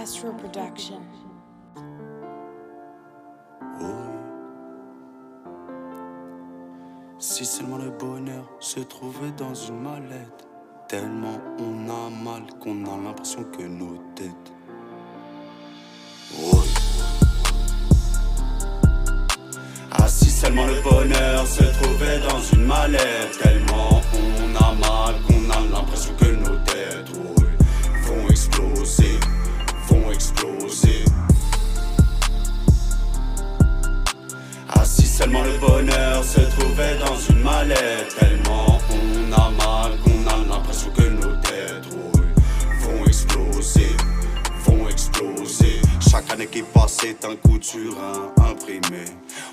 Astro Production. Oui. Si seulement le bonheur se trouvait dans une mallette, tellement on a mal qu'on a l'impression que nos têtes. Oui. Ah, si seulement le bonheur se trouvait dans une mallette, tellement on a mal qu'on a l'impression que nos têtes, oui, vont exploser, vont exploser. Ah, si seulement le bonheur se trouvait dans une mallette, tellement on a mal qu'on a l'impression que nos têtes, oui, vont exploser, vont exploser. Chaque année qui passe est un coup de surin imprimé.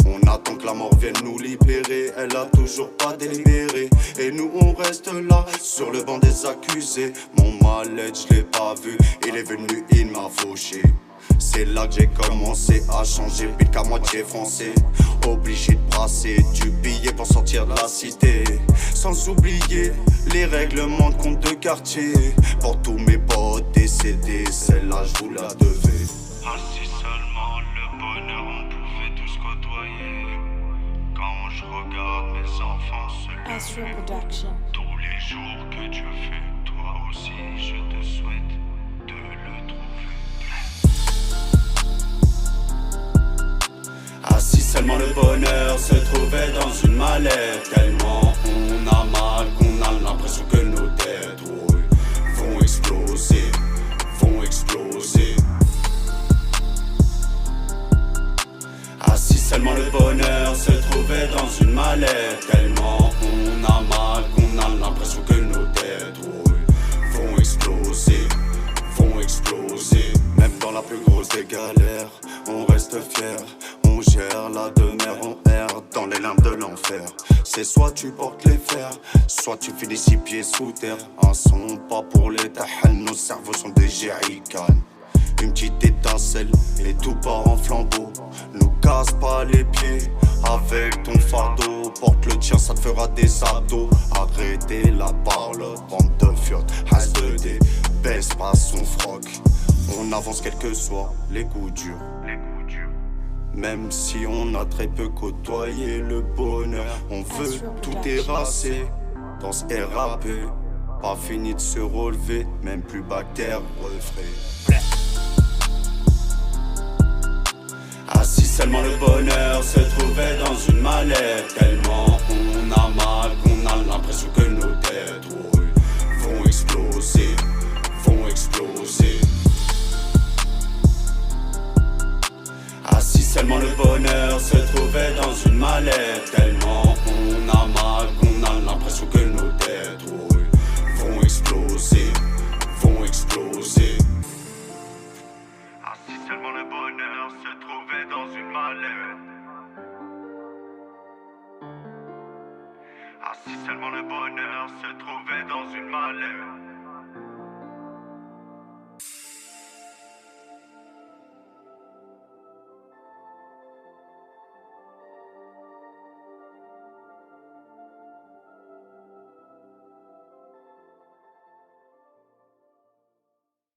On attend que la mort vienne nous libérer. Elle a toujours pas délibéré. Et nous on reste là, sur le banc des accusés. Mon mal-être je l'ai pas vu. Il est venu, il m'a fauché. C'est là que j'ai commencé à changer, beat qu'à moitié français. Obligé de brasser du billet pour sortir de la cité. Sans oublier les règlements de compte de quartier. Pour tous mes potes décédés, celle-là je vous la devais. Ah, si seulement le bonheur on pouvait tous côtoyer. Quand je regarde mes enfants se Astro lever, Production. tous les jours que Dieu fait, toi aussi je te souhaite de le trouver. Ah, si seulement le bonheur se trouvait dans une mallette, tellement on a mal qu'on a l'impression que nos têtes, oui, vont exploser, vont exploser. Ah, si seulement le bonheur se trouvait dans une mallette, tellement on a mal qu'on a l'impression que nos têtes, oui, vont exploser, vont exploser. Même dans la plus grosse des galères, on reste fier. On gère la demeure, on erre dans les limbes de l'enfer. C'est soit tu portes les fers, soit tu finis 6 pieds sous terre. Un son pas pour les tahal, nos cerveaux sont des jerrycans. Une petite étincelle et tout part en flambeau. Nous casse pas les pieds avec ton fardeau. Porte le tien, ça te fera des abdos. Arrêtez la parole, bande de fiottes, has de dé, baisse pas son froc. On avance quels que soient les coups durs. Même si on a très peu côtoyé le bonheur, on veut tout terrasser dans ce RAP. Pas fini de se relever, même plus bactère refrais. Ah, si seulement le bonheur se trouvait dans une mallette, tellement on a mal qu'on a l'impression que nos têtes, oui, vont exploser, vont exploser. Ah, si seulement le bonheur se trouvait dans une mallette, tellement on a mal qu'on a l'impression que nos têtes, oui, vont exploser, vont exploser. Ah, si seulement le bonheur se trouvait dans une mallette. Ah, si seulement le bonheur se trouvait dans une mallette.